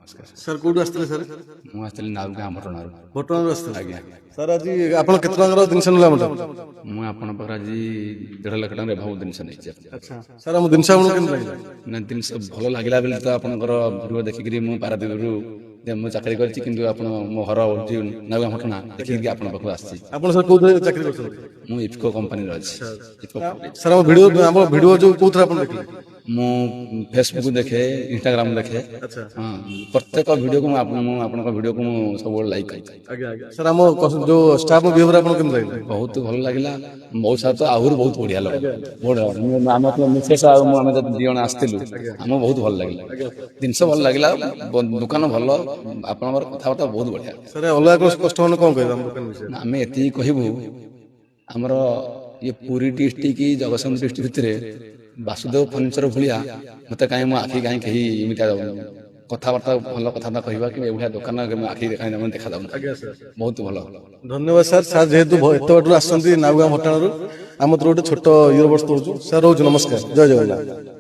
Sir कौटू आसते sir मुझे नाव गाँ भटनारू भटनारू आसते आज्ञा सर आज आप केते टंकार जिनस ना मुझे आपण पाखे आज 1.5 लाख टकर भाव जिनस नहीं। अच्छा सर हम जिनस आपको केमती लगे ना जिनस भल लगे बेले तो आपंकर भिडियो देखिक मुझे पारादीपरू मुझे चाकरी कर मो घर नाव गाँ भटना देखिक आप आप सर कौ चाकरी कर मुझे इफको कंपनी अच्छी सर हम वीडियो जो कौ देखिए मु फेसबुक देखे इंस्टाग्राम देखे हाँ प्रत्येक वीडियो को वीडियो को सब लाइक कर सर हम जो स्टाफ बिहेवियर आपन केम लगे बहुत भल लगिला बहुत साथ आहरी बहुत बढ़िया लगे आम मिसेस आम दी जन आसलु आम बहुत भल लगे जिनस भल लगे दुकान भल आप कथबार्ता बहुत बढ़िया सर अलग कस्टमर कौन कह आम ये कहबू आमर ये पुरी डिस्ट्रिक्ट जगतसिंहपुर डिस्ट्रिक्ट भितर वासुदेव फर्निचर भाया मत कहीं मो आखि कहीं कहीं इमिटा कथबार्ता भल कथा कहवा कि एभलिया दुकान आखि देखा जाऊन बहुत भल धन्यवाद सर सर जेहेतु एत बाटू आसती नावगाँ भटाणु आम गोटे छोट इयर बर्ष दौर सर रोज नमस्कार जय जगन्नाथ।